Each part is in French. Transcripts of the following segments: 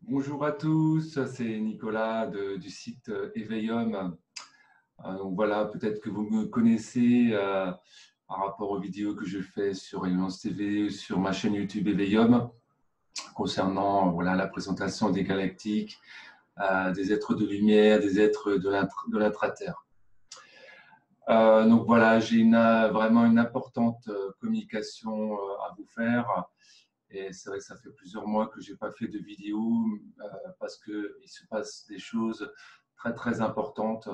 Bonjour à tous, c'est Nicolas du site Éveillum. Donc voilà, peut-être que vous me connaissez par rapport aux vidéos que je fais sur Alliance TV, sur ma chaîne YouTube Éveillum, concernant voilà, la présentation des galactiques, des êtres de lumière, des êtres de l'intra-terre. Donc voilà, j'ai vraiment une importante communication à vous faire. Et c'est vrai que ça fait plusieurs mois que je n'ai pas fait de vidéo parce qu'il se passe des choses très très importantes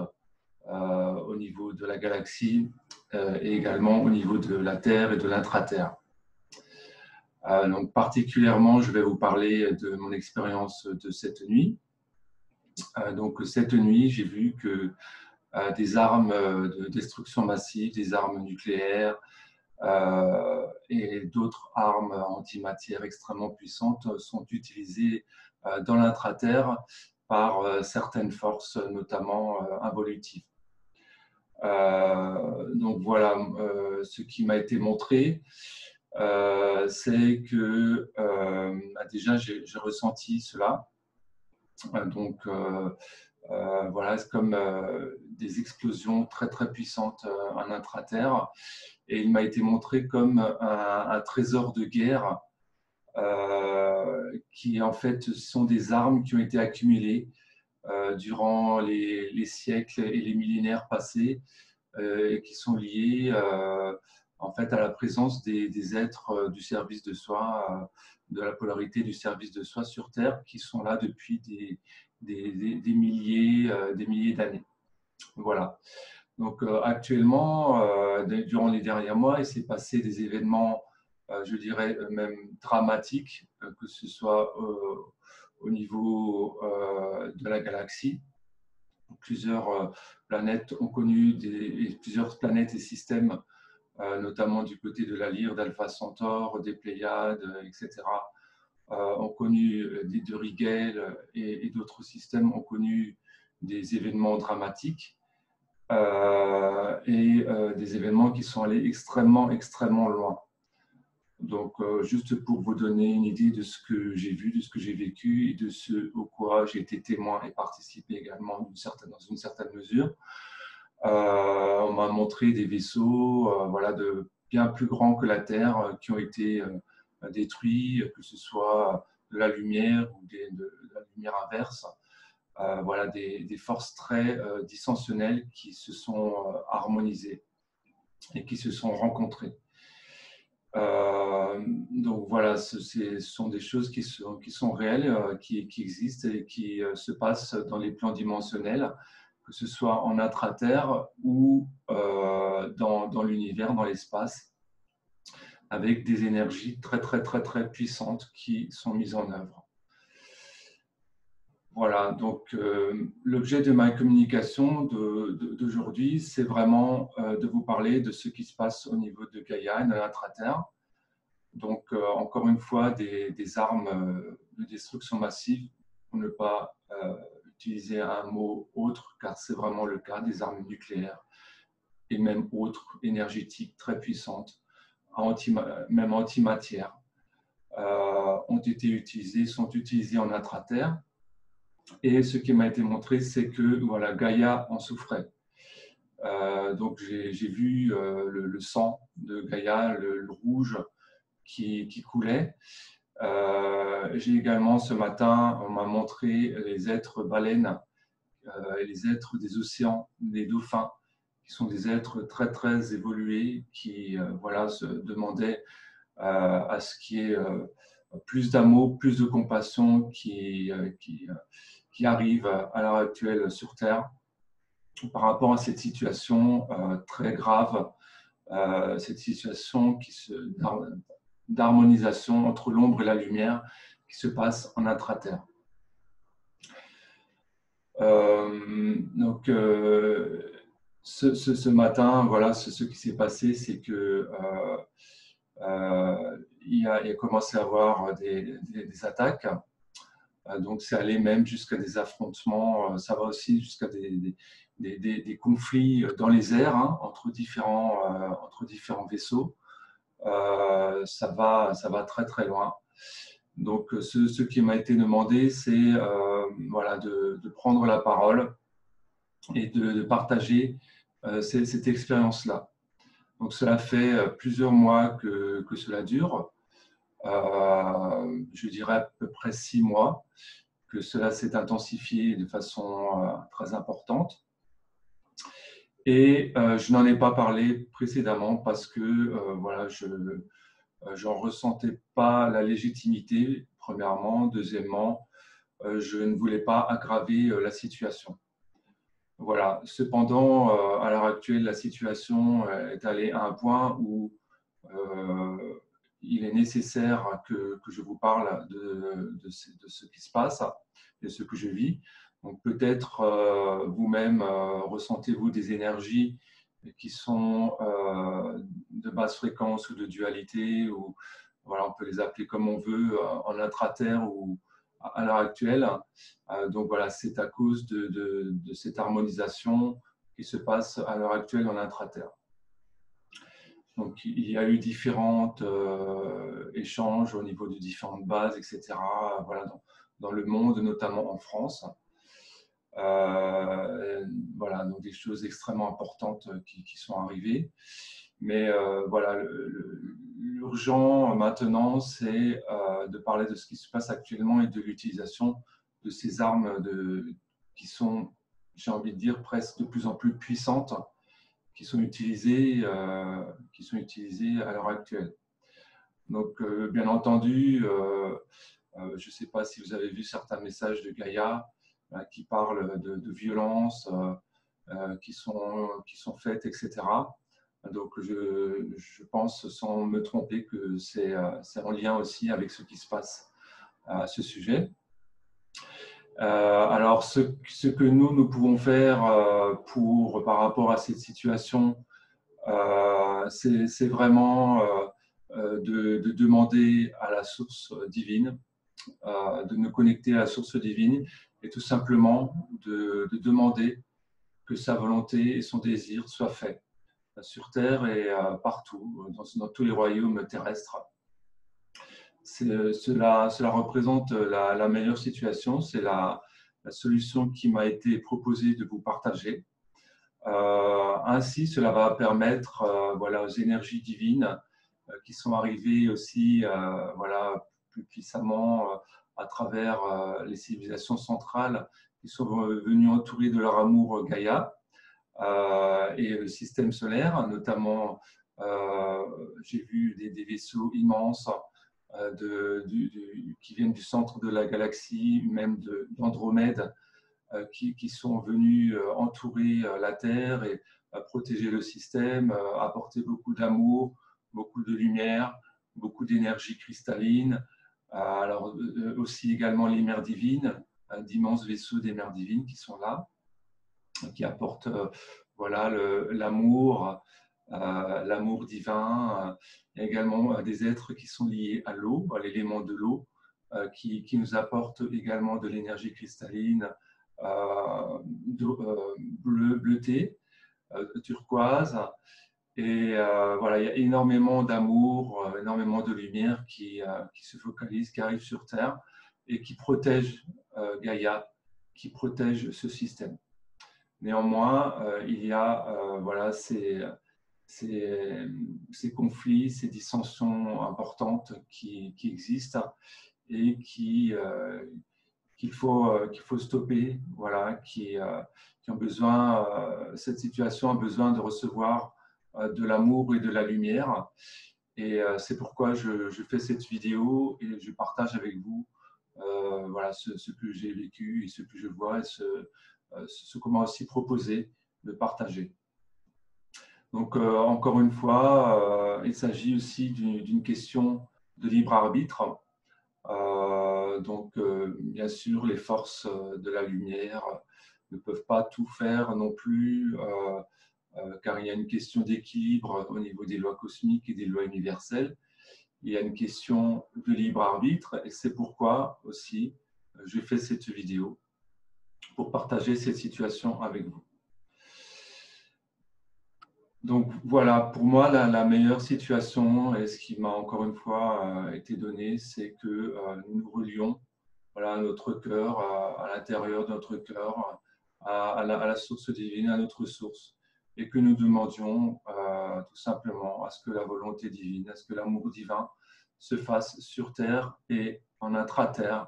au niveau de la galaxie et également au niveau de la Terre et de l'intra-Terre. Donc particulièrement, je vais vous parler de mon expérience de cette nuit. Donc cette nuit, j'ai vu que des armes de destruction massive, des armes nucléaires, et d'autres armes antimatière extrêmement puissantes sont utilisées dans l'intra-terre par certaines forces, notamment involutives. Donc voilà, ce qui m'a été montré, c'est que déjà j'ai ressenti cela. Donc voilà, c'est comme des explosions très très puissantes en intra-terre. Et il m'a été montré comme un trésor de guerre qui en fait sont des armes qui ont été accumulées durant les siècles et les millénaires passés et qui sont liées en fait à la présence des êtres du service de soi, de la polarité du service de soi sur Terre, qui sont là depuis des milliers d'années. Voilà. Donc actuellement, durant les derniers mois, il s'est passé des événements, je dirais même dramatiques, que ce soit au niveau de la galaxie. Plusieurs planètes ont connu plusieurs planètes et systèmes, notamment du côté de la Lyre, d'Alpha Centaure, des Pléiades, etc., ont connu de Rigel et d'autres systèmes ont connu des événements dramatiques. Des événements qui sont allés extrêmement loin. Donc, juste pour vous donner une idée de ce que j'ai vu, de ce que j'ai vécu et de ce au quoi j'ai été témoin et participé également dans une certaine mesure. On m'a montré des vaisseaux voilà, de bien plus grands que la Terre qui ont été détruits, que ce soit de la lumière ou de la lumière inverse. Voilà, des forces très dissensionnelles qui se sont harmonisées et qui se sont rencontrées. Donc voilà, ce sont des choses qui sont réelles, qui existent et qui se passent dans les plans dimensionnels, que ce soit en intra-terre ou dans l'univers, dans l'espace, avec des énergies très puissantes qui sont mises en œuvre. Voilà, donc l'objet de ma communication d'aujourd'hui, c'est vraiment de vous parler de ce qui se passe au niveau de Gaïa et de l'intra-terre. Donc, encore une fois, des armes de destruction massive, pour ne pas utiliser un mot autre, car c'est vraiment le cas, des armes nucléaires et même autres énergétiques très puissantes, même antimatière, sont utilisées en intra-terre. Et ce qui m'a été montré, c'est que voilà, Gaïa en souffrait. Donc j'ai vu le sang de Gaïa, le rouge qui coulait. J'ai également ce matin, on m'a montré les êtres baleines, les êtres des océans, les dauphins, qui sont des êtres très évolués, qui voilà, se demandaient à ce qu'il y ait plus d'amour, plus de compassion qui arrive à l'heure actuelle sur Terre par rapport à cette situation très grave, cette situation d'harmonisation entre l'ombre et la lumière qui se passe en intra-terre. Donc, ce matin, voilà, ce qui s'est passé, c'est que il a commencé à avoir des attaques. Donc, c'est allé même jusqu'à des affrontements, ça va aussi jusqu'à des conflits dans les airs hein, entre différents vaisseaux. Ça va très loin. Donc, ce qui m'a été demandé, c'est voilà, de prendre la parole et de partager cette expérience-là. Donc, cela fait plusieurs mois que cela dure. Je dirais à peu près 6 mois que cela s'est intensifié de façon très importante. Et je n'en ai pas parlé précédemment parce que voilà, je n'en ressentais pas la légitimité, premièrement. Deuxièmement, je ne voulais pas aggraver la situation. Voilà. Cependant, à l'heure actuelle, la situation est allée à un point où il est nécessaire que je vous parle de ce qui se passe, de ce que je vis. Donc peut-être vous-même ressentez-vous des énergies qui sont de basse fréquence ou de dualité, ou voilà, on peut les appeler comme on veut, en intraterre ou à l'heure actuelle. Donc voilà, c'est à cause de cette harmonisation qui se passe à l'heure actuelle en intraterre. Donc, il y a eu différents échanges au niveau de différentes bases, etc. Voilà, dans le monde, notamment en France. Voilà, donc des choses extrêmement importantes qui sont arrivées. Mais voilà, l'urgent maintenant, c'est de parler de ce qui se passe actuellement et de l'utilisation de ces armes qui sont, j'ai envie de dire, presque de plus en plus puissantes, qui sont utilisées à l'heure actuelle. Donc, bien entendu, je ne sais pas si vous avez vu certains messages de Gaïa qui parlent de violences qui sont faites, etc. Donc, je pense, sans me tromper, que c'est en lien aussi avec ce qui se passe à ce sujet. Alors, ce que nous pouvons faire par rapport à cette situation, c'est vraiment de demander à la source divine, de nous connecter à la source divine et tout simplement de demander que sa volonté et son désir soient faits sur Terre et partout, dans tous les royaumes terrestres. Cela représente la meilleure situation, c'est la solution qui m'a été proposée de vous partager. Ainsi, cela va permettre voilà, aux énergies divines qui sont arrivées aussi voilà, plus puissamment à travers les civilisations centrales qui sont venues entourer de leur amour Gaïa et le système solaire, notamment j'ai vu des vaisseaux immenses qui viennent du centre de la galaxie, même d'Andromède, qui sont venus entourer la Terre et protéger le système, apporter beaucoup d'amour, beaucoup de lumière, beaucoup d'énergie cristalline. Alors aussi également les mers divines, d'immenses vaisseaux des mers divines qui sont là, qui apportent voilà, l'amour divin. Il y a également des êtres qui sont liés à l'eau, à l'élément de l'eau, qui nous apportent également de l'énergie cristalline bleutée, turquoise. Et voilà, il y a énormément d'amour, énormément de lumière qui se focalise, qui arrive sur Terre et qui protège Gaïa, qui protège ce système. Néanmoins, il y a voilà, ces conflits, ces dissensions importantes qui existent et qu'il faut stopper, voilà, qui ont besoin, cette situation a besoin de recevoir de l'amour et de la lumière. Et c'est pourquoi je fais cette vidéo et je partage avec vous voilà, ce que j'ai vécu et ce que je vois et ce qu'on m'a aussi proposé de partager. Donc, encore une fois, il s'agit aussi d'une question de libre arbitre. Donc, bien sûr, les forces de la lumière ne peuvent pas tout faire non plus, car il y a une question d'équilibre au niveau des lois cosmiques et des lois universelles. Il y a une question de libre arbitre et c'est pourquoi aussi je fais cette vidéo pour partager cette situation avec vous. Donc voilà, pour moi, la meilleure situation, et ce qui m'a encore une fois été donné, c'est que nous nous relions, voilà, à notre cœur, à l'intérieur de notre cœur, à la source divine, à notre source, et que nous demandions tout simplement à ce que la volonté divine, à ce que l'amour divin se fasse sur terre et en intra-terre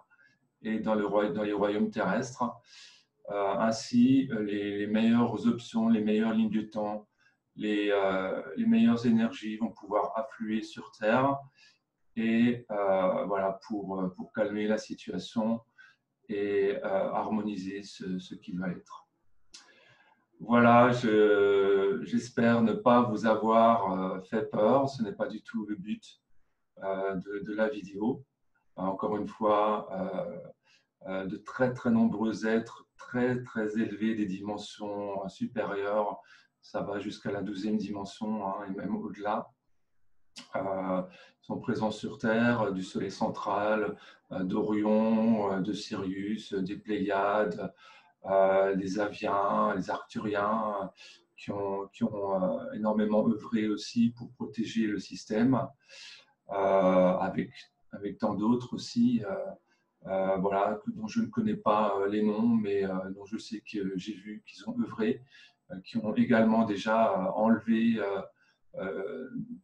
et dans les royaumes terrestres. Ainsi, les meilleures options, les meilleures lignes du temps, les meilleures énergies vont pouvoir affluer sur Terre et voilà, pour calmer la situation et harmoniser ce qui va être. Voilà, j'espère ne pas vous avoir fait peur. Ce n'est pas du tout le but de la vidéo. Encore une fois, de très très nombreux êtres très très élevés, des dimensions supérieures, ça va jusqu'à la 12e dimension hein, et même au-delà, sont présents sur Terre, du Soleil central, d'Orion, de Sirius, des Pléiades, des Aviens, les Arcturiens, qui ont énormément œuvré aussi pour protéger le système, avec tant d'autres aussi. Voilà, dont je ne connais pas les noms, mais dont je sais que j'ai vu qu'ils ont œuvré, qui ont également déjà enlevé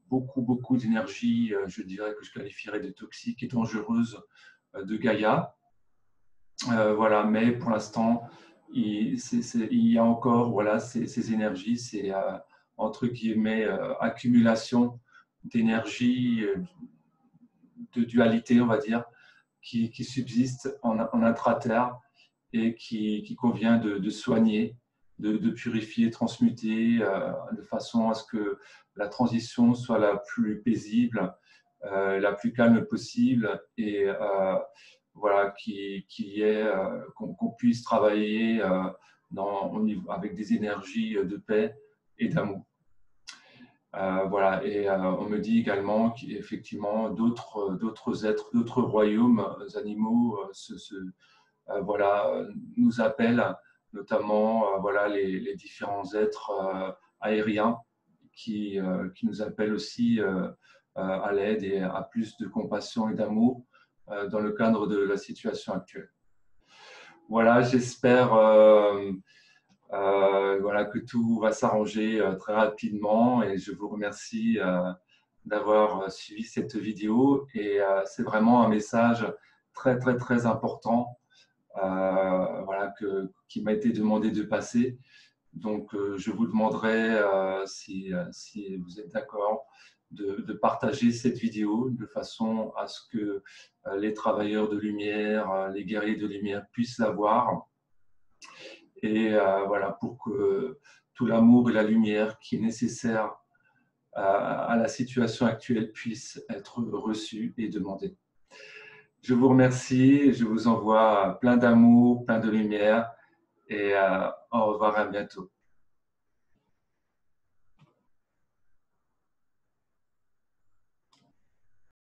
beaucoup d'énergie, je dirais que je qualifierais de toxique et dangereuse de Gaïa. Voilà, mais pour l'instant, il y a encore voilà, ces énergies, ces entre guillemets accumulation d'énergie, de dualité, on va dire, qui subsiste en intra-terre et qui convient de soigner, de purifier, transmuter, de façon à ce que la transition soit la plus paisible, la plus calme possible et voilà, qu'on puisse travailler avec des énergies de paix et d'amour. Voilà, et on me dit également qu'effectivement d'autres êtres, d'autres royaumes animaux voilà, nous appellent, notamment voilà, les différents êtres aériens qui nous appellent aussi à l'aide et à plus de compassion et d'amour dans le cadre de la situation actuelle. Voilà, j'espère voilà, que tout va s'arranger très rapidement et je vous remercie d'avoir suivi cette vidéo et c'est vraiment un message très très très important voilà, qui m'a été demandé de passer. Donc je vous demanderai si vous êtes d'accord de partager cette vidéo de façon à ce que les travailleurs de lumière, les guerriers de lumière puissent la voir et voilà, pour que tout l'amour et la lumière qui est nécessaire à la situation actuelle puisse être reçu et demandé. Je vous remercie, je vous envoie plein d'amour, plein de lumière et au revoir, à bientôt.